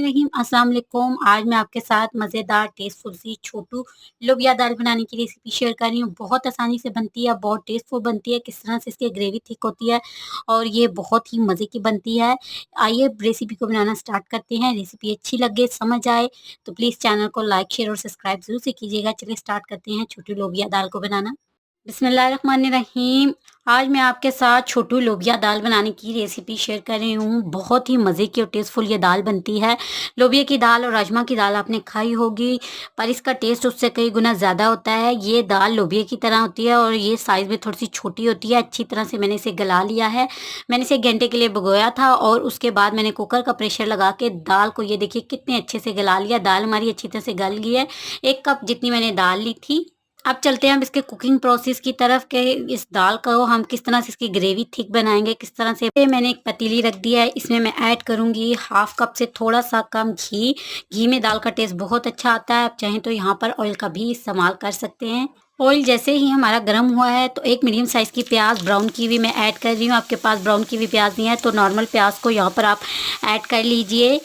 बिस्मिल्लाहिर्रहमानिर्रहीम। अस्सलाम वालेकुम। आज मैं आपके साथ मज़ेदार टेस्टफुल सी छोटू लोबिया दाल बनाने की रेसिपी शेयर कर रही हूँ। बहुत आसानी से बनती है, बहुत टेस्टफुल बनती है। किस तरह से इसकी ग्रेवी थिक होती है और ये बहुत ही मज़े की बनती है। आइए रेसिपी को बनाना स्टार्ट करते हैं। रेसिपी अच्छी लगे, समझ आए तो प्लीज़ चैनल को लाइक, शेयर और सब्सक्राइब ज़रूर से कीजिएगा। चलिए स्टार्ट करते हैं छोटू लोबिया दाल को बनाना। बिस्मिल्लाहिर्रहमानिर्रहीम। आज मैं आपके साथ छोटू लोबिया दाल बनाने की रेसिपी शेयर कर रही हूँ। बहुत ही मज़े की और टेस्टफुल ये दाल बनती है। लोबिया की दाल और राजमा की दाल आपने खाई होगी, पर इसका टेस्ट उससे कई गुना ज़्यादा होता है। ये दाल लोबिया की तरह होती है और ये साइज़ में थोड़ी सी छोटी होती है। अच्छी तरह से मैंने इसे गला लिया है। मैंने इसे 1 घंटे के लिए भिगोया था और उसके बाद मैंने कुकर का प्रेशर लगा के दाल को ये देखिए कितने अच्छे से गला लिया। दाल हमारी अच्छी तरह से गल गई है। 1 कप जितनी मैंने दाल ली थी। अब चलते हैं हम इसके कुकिंग प्रोसेस की तरफ कि इस दाल को हम किस तरह से इसकी ग्रेवी थिक बनाएंगे, किस तरह से। मैंने एक पतीली रख दिया है, इसमें मैं ऐड करूंगी 1/2 कप से थोड़ा सा कम घी। घी में दाल का टेस्ट बहुत अच्छा आता है। आप चाहें तो यहाँ पर ऑयल का भी इस्तेमाल कर सकते हैं। ऑयल जैसे ही हमारा गर्म हुआ है तो एक मीडियम साइज़ की प्याज ब्राउन की हुई मैं ऐड कर रही हूँ। आपके पास ब्राउन की हुई प्याज नहीं है तो नॉर्मल प्याज को यहाँ पर आप ऐड कर लीजिए।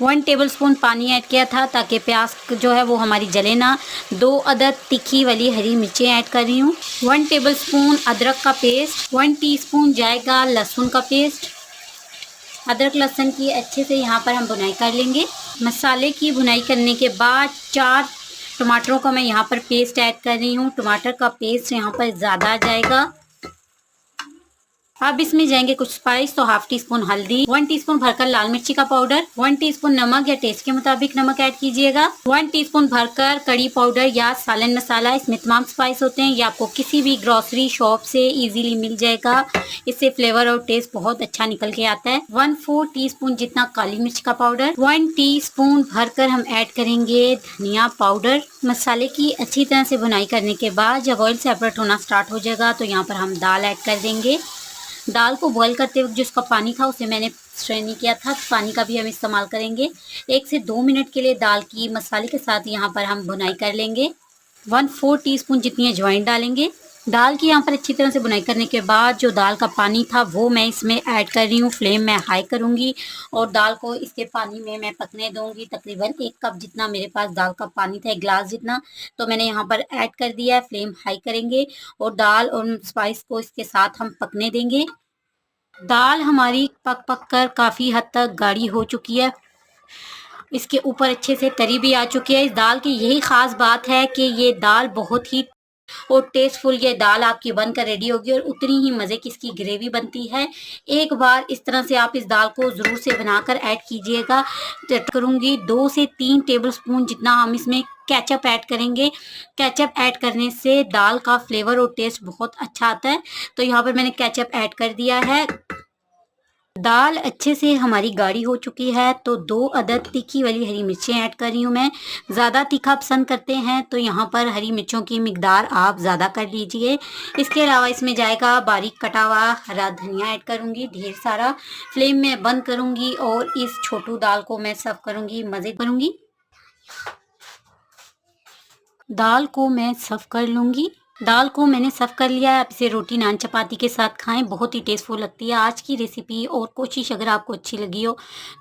1 टेबलस्पून पानी ऐड किया था ताकि प्याज जो है वो हमारी जले ना। 2 अदद तीखी वाली हरी मिर्चें ऐड कर रही हूँ। 1 टेबलस्पून अदरक का पेस्ट, 1 टीस्पून जाएगा लहसुन का पेस्ट। अदरक लहसुन की अच्छे से यहाँ पर हम भुनाई कर लेंगे। मसाले की भुनाई करने के बाद 4 टमाटरों का मैं यहाँ पर पेस्ट ऐड कर रही हूँ। टमाटर का पेस्ट यहाँ पर ज़्यादा आ जाएगा। अब इसमें जाएंगे कुछ स्पाइस, तो 1/2 टीस्पून हल्दी, 1 टीस्पून भरकर लाल मिर्ची का पाउडर, 1 टीस्पून नमक या टेस्ट के मुताबिक नमक ऐड कीजिएगा, 1 टीस्पून भरकर कड़ी पाउडर या सालन मसाला। इसमें तमाम स्पाइस होते हैं, ये आपको किसी भी ग्रोसरी शॉप से इजीली मिल जाएगा। इससे फ्लेवर और टेस्ट बहुत अच्छा निकल के आता है। 1/4 टीस्पून जितना काली मिर्च का पाउडर, 1 टीस्पून भरकर हम ऐड करेंगे धनिया पाउडर। मसाले की अच्छी तरह से भुनाई करने के बाद जब ऑयल सेपरेट होना स्टार्ट हो जाएगा तो यहाँ पर हम दाल ऐड कर देंगे। दाल को बॉईल करते वक्त जिसका पानी था उसे मैंने स्ट्रेन नहीं किया था, पानी का भी हम इस्तेमाल करेंगे। 1 से 2 मिनट के लिए दाल की मसाले के साथ यहाँ पर हम भुनाई कर लेंगे। 1/4 टीस्पून जितनी अजवाइन डालेंगे। दाल की यहाँ पर अच्छी तरह से भुनाई करने के बाद जो दाल का पानी था वो मैं इसमें ऐड कर रही हूँ। फ्लेम मैं हाई करूँगी और दाल को इसके पानी में मैं पकने दूँगी। तकरीबन 1 कप जितना मेरे पास दाल का पानी था, 1 गिलास जितना, तो मैंने यहाँ पर ऐड कर दिया है। फ्लेम हाई करेंगे और दाल और स्पाइस को इसके साथ हम पकने देंगे। दाल हमारी पक पक कर काफ़ी हद तक गाढ़ी हो चुकी है। इसके ऊपर अच्छे से तरी भी आ चुकी है। इस दाल की यही ख़ास बात है कि ये दाल बहुत ही और टेस्टफुल ये दाल आपकी बनकर रेडी होगी और उतनी ही मज़े की इसकी ग्रेवी बनती है। एक बार इस तरह से आप इस दाल को ज़रूर से बनाकर ऐड कीजिएगा। करूँगी 2 से 3 टेबलस्पून जितना हम इसमें केचप ऐड करेंगे। केचप ऐड करने से दाल का फ्लेवर और टेस्ट बहुत अच्छा आता है, तो यहाँ पर मैंने केचप ऐड कर दिया है। दाल अच्छे से हमारी गाढ़ी हो चुकी है तो 2 अदद तीखी वाली हरी मिर्चें ऐड कर रही हूँ मैं। ज़्यादा तीखा पसंद करते हैं तो यहाँ पर हरी मिर्चों की मिकदार आप ज़्यादा कर लीजिए। इसके अलावा इसमें जाएगा बारीक कटा हुआ हरा धनिया ऐड करूँगी ढेर सारा। फ्लेम में बंद करूँगी और इस छोटू दाल को मैं सर्व करूँगी, मज़े करूँगी। दाल को मैं सर्व कर लूँगी। दाल को मैंने सर्व कर लिया है। आप इसे रोटी, नान, चपाती के साथ खाएं, बहुत ही टेस्टफुल लगती है। आज की रेसिपी और कोशिश अगर आपको अच्छी लगी हो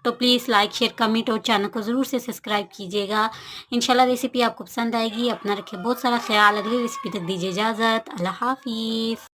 तो प्लीज़ लाइक, शेयर, कमेंट और चैनल को ज़रूर से सब्सक्राइब कीजिएगा। इंशाल्लाह रेसिपी आपको पसंद आएगी। अपना रखिए बहुत सारा ख्याल। अगली रेसिपी तक दीजिए इजाज़त। अल्लाह हाफ़िज़।